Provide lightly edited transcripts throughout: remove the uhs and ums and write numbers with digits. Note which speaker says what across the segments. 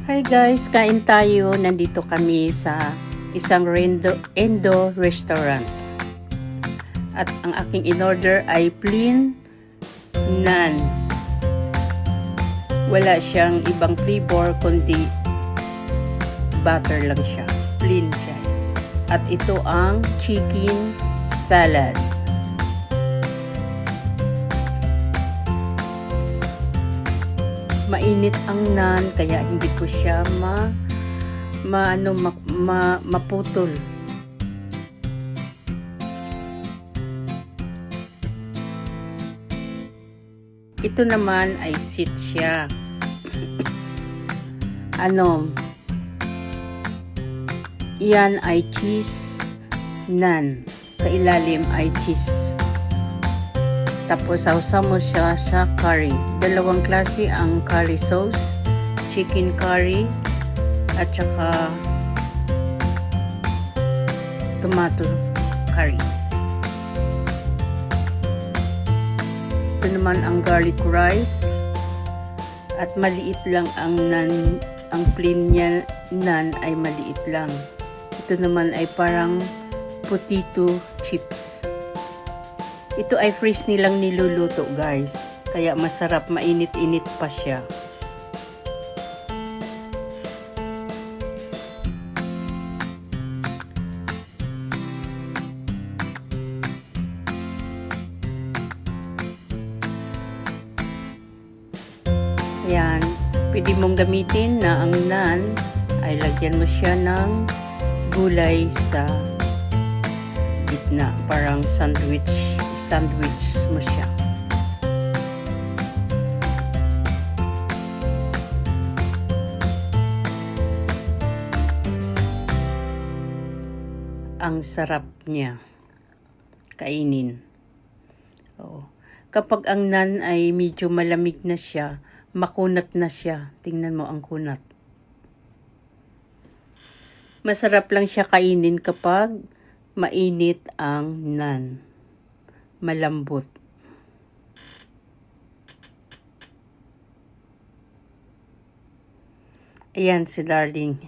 Speaker 1: Hi guys, kain tayo. Nandito kami sa isang Indo restaurant. At ang aking in-order ay plain naan. Wala siyang ibang flavor kundi butter lang siya. Plain siya. At ito ang chicken salad. Mainit ang naan kaya hindi ko siya maputol. Ito naman ay sit siya. Yan ay cheese naan. Sa ilalim ay cheese. Tapos sausaw mo siya sa curry. Dalawang klase ang curry sauce, chicken curry at saka tomato curry. Ito naman ang garlic rice at maliit lang ang naan, ang plain niya naan ay maliit lang. Ito naman ay parang potato chips. Ito ay freeze nilang niluluto guys. Kaya masarap, mainit-init pa siya. Ayan. Pwede mong gamitin na ang naan ay lagyan mo siya ng gulay sa gitna. Parang sandwich mo siya. Ang sarap niya kainin. Oo. Kapag ang naan ay medyo malamig na siya, makunat na siya. Tingnan mo ang kunat. Masarap lang siya kainin kapag mainit ang naan. Malambot. Ayan si darling.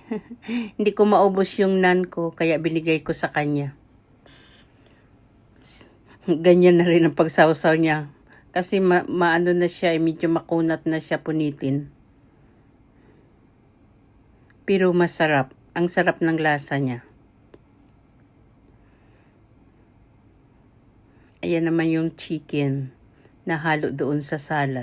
Speaker 1: Hindi ko maubos yung naan ko, kaya binigay ko sa kanya. Ganyan na rin ang pagsawsaw niya. Kasi maano na siya, medyo makunat na siya punitin. Pero masarap. Ang sarap ng lasa niya. Ayan naman yung chicken na halo doon sa salad.